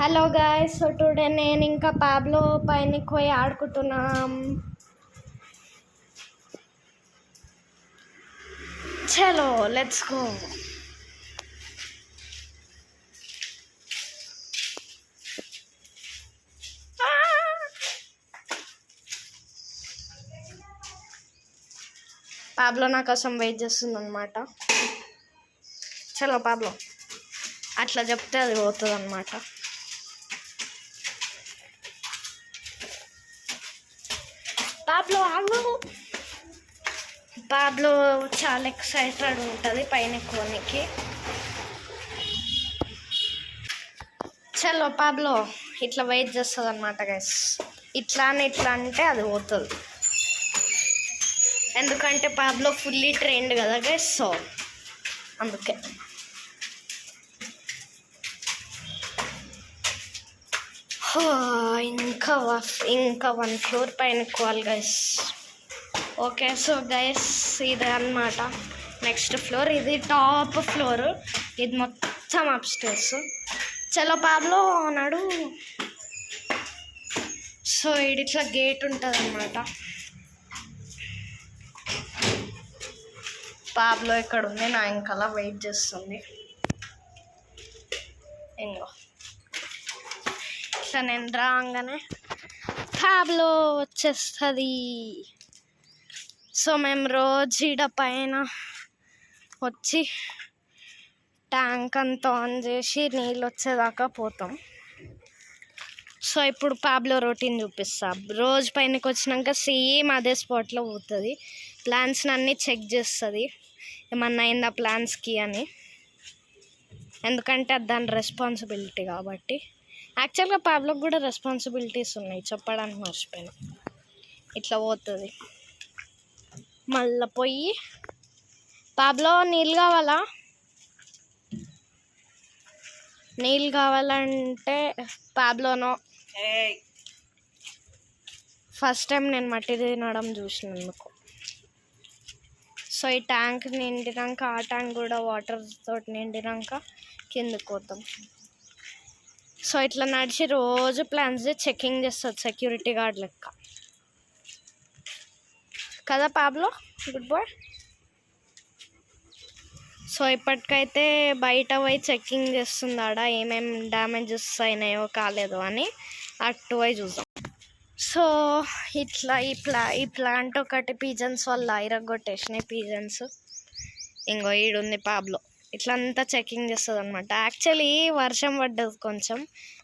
Hello guys, so today నేను ఇంకా Pablo పైనకి పోయి ఆడుకుంటున్నాం. చలో లెట్స్ గో. పాబ్లో నా కోసం వెయిట్ చేస్తుంది అనమాట. చలో పాబ్లో, అట్లా చెప్తే అది పోతుంది అనమాట. పాబ్లో ఆగు. పాబ్లో చాలా ఎక్సైటెడ్ ఉంటుంది పైన ఎక్కువనికి. చలో పాబ్లో ఇట్లా వెయిట్ చేస్తుంది అనమాట గైస్. ఇట్లా అంటే అది పోతుంది, ఎందుకంటే పాబ్లో ఫుల్లీ ట్రైన్డ్ కదా గైస్. సో అందుకే ఇంకా 1 ఫ్లోర్ పైన ఎక్కువాలి గైస్. ఓకే, సో గైస్ ఇదే అన్నమాట నెక్స్ట్ ఫ్లోర్. ఇది టాప్ ఫ్లోర్, ఇది మొత్తం అప్స్టేర్స్. చలో పాబ్లో అన్నాడు. సో ఇది ఇట్లా గేట్ ఉంటుంది అన్నమాట. పాబ్లో ఇక్కడ ఉంది, నా ఇంకలా వెయిట్ చేస్తుంది. ఇంకో ఇట్లా నేను రాగానే పాబ్లో వచ్చేస్తుంది. సో మేము రోజు ఈడ పైన వచ్చి ట్యాంక్ అంతా ఆన్ చేసి నీళ్ళు వచ్చేదాకా పోతాం. సో ఇప్పుడు పాబ్లో రొటీన్ చూపిస్తా. రోజు పైనకి వచ్చినాక సేమ్ అదే స్పాట్లో పోతుంది. ప్లాంట్స్ని అన్నీ చెక్ చేస్తుంది, ఏమన్నా అయిందా ప్లాంట్స్కి అని, ఎందుకంటే అది దాని రెస్పాన్సిబిలిటీ కాబట్టి. యాక్చువల్గా పాబ్లోకి కూడా రెస్పాన్సిబిలిటీస్ ఉన్నాయి, చెప్పడానికి మర్చిపోయినా. ఇట్లా పోతుంది. మళ్ళీ పోయి పాబ్లో నీళ్ళు కావాలంటే పాబ్లోనో ఫస్ట్ టైం నేను మట్టి తినడం చూసినందుకు. సో ఈ ట్యాంక్ నిండినాక ఆ ట్యాంక్ కూడా వాటర్ తోటి నిండినాక కిందకు పోతాం. సో ఇట్లా నడిచి రోజు ప్లాన్స్ చెకింగ్ చేస్తుంది, సెక్యూరిటీ గార్డ్ లెక్క కదా పాబ్లో. Good bye. సో ఇప్పటికైతే బయట పోయి చెకింగ్ చేస్తుంది ఆడ ఏమేమి డ్యామేజెస్ అయినాయో కాలేదో అని. అటు పోయి చూద్దాం. సో ఇట్లా ఈ ప్లాంట్ ఒకటి పీజన్స్ వల్ల ఇరగొట్టేసినాయి పీజన్స్. ఇంకో ఈడుంది పాబ్లో, ఇట్లా అంతా చెకింగ్ చేస్తుంది అనమాట. యాక్చువల్లీ వర్షం పడ్డది కొంచెం,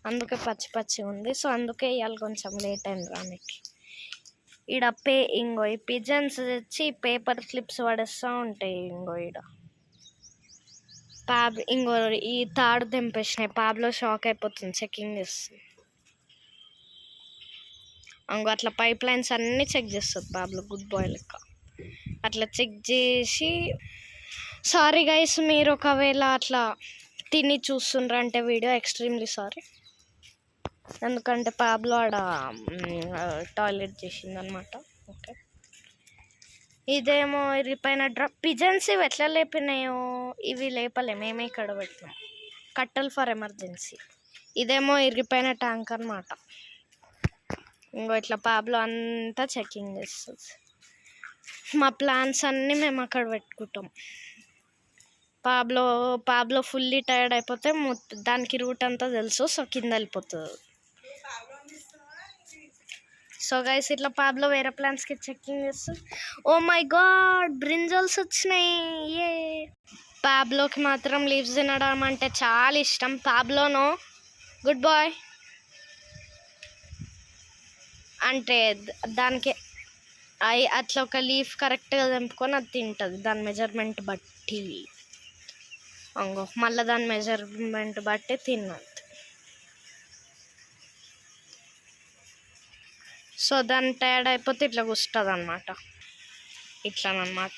అందుకే పచ్చి ఉంది. సో అందుకే ఇవాళ కొంచెం లేట్ అయింది రానికి. ఈడ ఇంకో ఈ పిజన్స్ తెచ్చి పేపర్ క్లిప్స్ పడేస్తూ ఉంటాయి. ఇంకో ఈడ ఇంకో ఈ తాడు తెంపేసినాయి. పాబ్లో షాక్ అయిపోతుంది, చెకింగ్ చేస్తుంది. ఇంకో అట్లా పైప్ లైన్స్ అన్నీ చెక్ చేస్తుంది పాబ్లో, గుడ్ బాయ్ లెక్క. అట్లా చెక్ చేసి, సారీ గైస్ మీరు ఒకవేళ అట్లా తిని చూస్తుండ్రు అంటే వీడియో ఎక్స్ట్రీమ్లీ సారీ, ఎందుకంటే పాబ్లో ఆడ టాయిలెట్ చేసింది అనమాట. ఓకే, ఇదేమో ఇరిపోయిన పిజన్స్. ఇవి ఎట్లా లేపినాయో, ఇవి లేపలే, మేమే ఇక్కడ పెట్టినాం కట్టలు ఫర్ ఎమర్జెన్సీ. ఇదేమో ఇరిపోయిన ట్యాంక్ అనమాట. ఇంకో ఇట్లా పాబ్లో అంతా చెకింగ్ చేస్తుంది. మా ప్లాన్స్ అన్నీ మేము అక్కడ పెట్టుకుంటాం. పాబ్లో ఫుల్లీ టైర్డ్ అయిపోతే దానికి రూట్ అంతా తెలుసు, సో కింద వెళ్ళిపోతుంది. సో గైస్ ఇట్లా పాబ్లో వేరే ప్లాంట్స్కి చెకింగ్ చేస్తుంది. ఓ మై గాడ్, బ్రింజల్స్ వచ్చినాయి. ఏ పాబ్లోకి మాత్రం లీవ్స్ తినడం అంటే చాలా ఇష్టం. పాబ్లోనో గుడ్ బాయ్ అంటే దానికి అట్లా ఒక లీఫ్ కరెక్ట్గా తెంపుకొని అది తింటుంది, దాని మెజర్మెంట్ బట్టి. అంగో మళ్ళీ దాని మెజర్మెంట్ బట్టి తిన్నది. సో దాని టైర్డ్ అయిపోతే ఇట్లా కూస్తుంది అనమాట, ఇట్లానమాట.